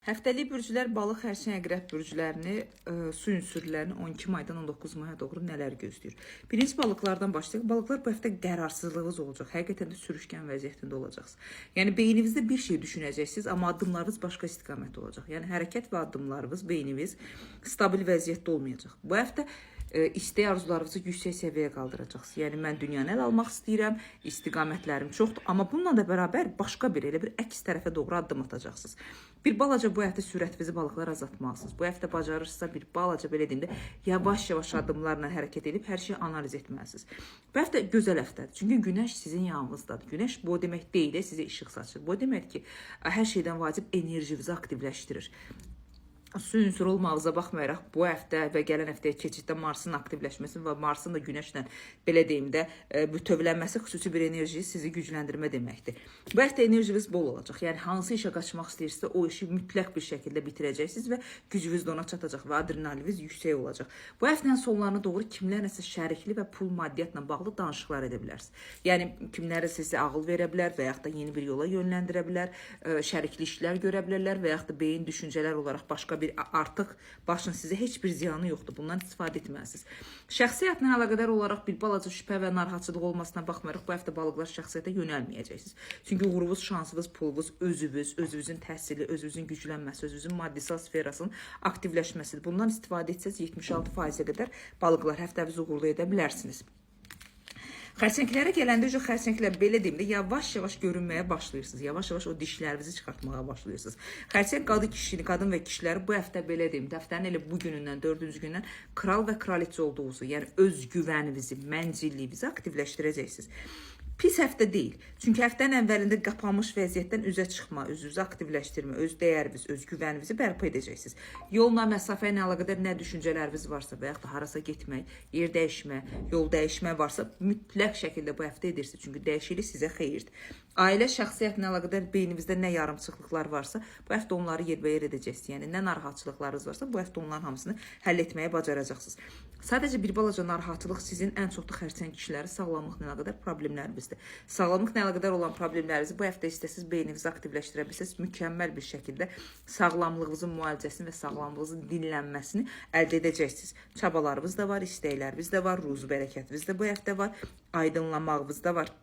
Həftəlik bürclər balıq, xərçəng, əqrəb bürclərini, su ünsürlərini 12 maydan 19 maya doğru nələr gözləyir? Birinci balıqlardan başlayaq. Balıqlar bu həftə qərarsızlığınız olacaq. Həqiqətən də sürüşkən vəziyyətində olacaqsınız. Yəni beyninizdə bir şey düşünəcəksiniz, amma addımlarınız başqa istiqamətdə olacaq. Yəni hərəkət və addımlarınız, beyniniz stabil vəziyyətdə olmayacaq. Bu həftə istək arzularınızı yüksək səviyyəyə qaldıracaqsınız. Yəni mən dünyanı ələ almaq istəyirəm, istiqamətlərim çoxdur, amma bununla da bərabər başqa bir elə bir əks tərəfə doğru addım atacaqsınız. Bir balaca bu həftə sürətinizi balıqlar azaltmalısınız. Bu həftə bacarırsınızsa bir balaca belə deyim də yavaş-yavaş addımlarla hərəkət edib hər şeyi analiz etməlisiniz. Bu həftə gözəl həftədir. Çünki günəş sizin yanınızdadır. Günəş bu demək deyil, sizə işıq saçır. Bu demək ki, hər şeydən vacib enerjinizi aktivləşdirir. Su ünsürü olmağınıza baxmayaraq bu həftə və gələn həftəyə keçiddə Marsın aktivləşməsi və Marsın da Günəşlə belə deyim də bütövlənməsi xüsusi bir enerji sizi gücləndirmə deməkdir. Bu həftə enerjiniz bol olacaq. Yəni hansı işə qaçmaq istəyirsinizsə o işi mütləq bir şəkildə bitirəcəksiniz və gücünüz də ona çatacaq və adrenaliniz yüksək olacaq. Bu həftənin sonlarına doğru kimlərləsə şərikli və pul maddiyyatla bağlı danışıqlar edə bilərsiniz. Yəni kimlərsə sizə ağıl verə bilər və yaxud da yeni bir yola yönləndirə bilər, şərikli işlər görə bilərlər və yaxud da beyin düşüncələr olaraq başqa bir artıq başın sizə heç bir ziyanı yoxdur. Bundan istifadə etməlisiniz. Şəxsi həyatla əlaqədar olaraq bir balaca şübhə və narahatçılıq olmasına baxmayaraq bu həftə balıqlar şəxsiyyətə yönəlməyəcəksiniz. Çünki uğurunuz, şansınız, pulunuz, özünüzün təhsili, özünüzün güclənməsi, özünüzün maddisal sferasının aktivləşməsidir. Bundan istifadə etsəz 76%-ə qədər balıqlar həftənizi uğurlu edə bilərsiniz. Xərçənglərə gələndə xərçənglər belə deyim də yavaş-yavaş görünməyə başlayırsınız. Yavaş-yavaş o dişlərinizi çıxartmağa başlayırsınız. Xərçəng qadın və kişiləri bu həftə belə deyim də həftənin elə bu günündən, 4-cü gündən kral və kraliçə olduğunuzu, yəni öz güvəninizi, məncilliyinizi aktivləşdirəcəksiniz. Pis həftə deyil. Çünki həftənin əvvəlində qapanmış vəziyyətdən üzə çıxma, özünüzü aktivləşdirmə, öz dəyəriniz, öz güvəninizi bərpa edəcəksiniz. Yolla, məsafə ilə əlaqədar nə düşüncələriniz varsa və yaxud da harasa getmək, yer dəyişmə, yol dəyişmə varsa mütləq şəkildə bu həftə edirsiniz. Çünki dəyişiklik sizə xeyirdir. Ailə, şəxsiyyətlə əlaqədar beyninizdə nə yarımçıqlıqlar varsa, bu həftə onları yerbəyer edəcəksiniz. Yəni nə narahatçılıqlarınız varsa, bu həftə onların hamısını həll etməyə bacaracaqsınız. Sadəcə bir balaca narahatlıq sizin ən çox da xərçəng kişiləri sağlamlıqla əlaqədar problemlərinizdir. Sağlamlıqla əlaqədar olan problemlərinizi bu həftə istəsiz beyninizi aktivləşdirə bilsəz, mükəmməl bir şəkildə sağlamlığınızın müalicəsini və sağlamlığınızın dinlənməsini əldə edəcəksiniz. Çabalarınız da var, istəkləriniz də var, ruzu bərəkətiniz də bu həftə var, aydınlanmağınız da var.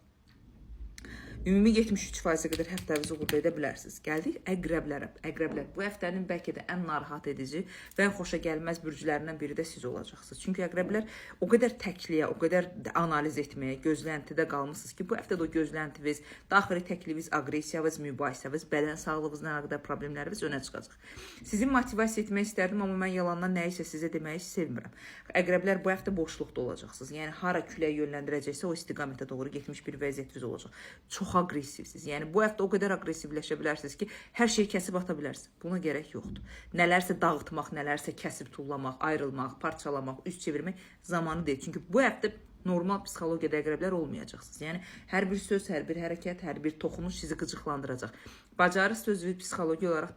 Ümumi 73%-ə qədər həftənizi uğurlu edə bilərsiniz. Gəldik əqrəblərə. Əqrəblər bu həftənin bəlkə də ən narahat edici və ən xoşa gəlməz bürclərindən biri də siz olacaqsınız. Çünki əqrəblər o qədər təkliyə, o qədər analiz etməyə, gözləntidə qalmısınız ki, bu həftə də o gözləntiniz, daxili təklifiniz, aqressiyavınız, mübahisəniz, bədən sağlığınızla əlaqədar problemləriniz önə çıxacaq. Sizi motivasiya etmək istərdim, amma mən yalandan nəyisə sizə deməyi sevmirəm. Əqrəblər bu həftə boşluqda olacaqsınız. Yəni hara küləyə yönləndirəcəksə o istiqamətə doğru getmiş bir vəziyyətiniz olacaq. Çox aqressivsiniz. Yəni bu həftə o qədər aqressivləşə bilərsiniz ki, hər şeyi kəsib ata bilərsiniz. Buna gərək yoxdur. Nələrsə dağıtmaq, nələrsə kəsib tullamaq, ayrılmaq, parçalamaq, üz çevirmək zamanı deyil. Çünki bu həftə normal psixologiyada əqrəblər olmayacaqsınız. Yəni hər bir söz, hər bir hərəkət, hər bir toxunuş sizi qıcıqlandıracaq. Bacarırsınız özünüzü psixoloji olaraq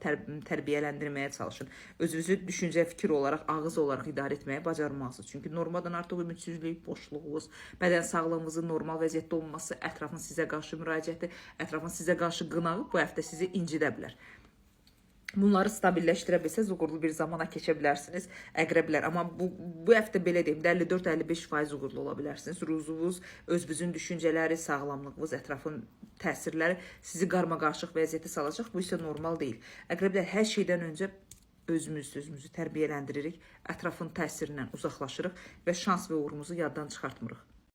tərbiyələndirməyə çalışın. Özünüzü düşüncə, fikir olaraq, ağız olaraq idarə etməyə bacarmalısınız. Çünki normadan artıq ümidsizlik, boşluğunuz, bədən sağlığınızın normal vəziyyətdə olması, ətrafın sizə qarşı müraciəti, ətrafın sizə qarşı qınağı bu həftə sizi incidə bilər. Bunları stabilləşdirə bilsəz, uğurlu bir zamana keçə bilərsiniz əqrəblər. Amma bu həftə belə deyim, 54-55% uğurlu ola bilərsiniz. Ruzunuz, özünüzün düşüncələri, sağlamlığınız, ətrafın təsirləri sizi qarmaqarışıq vəziyyətə salacaq. Bu isə normal deyil. Əqrəblər hər şeydən öncə özümüzü tərbiyələndiririk, ətrafın təsirindən uzaqlaşırıq və şans və uğurumuzu yaddan çıxartmırıq.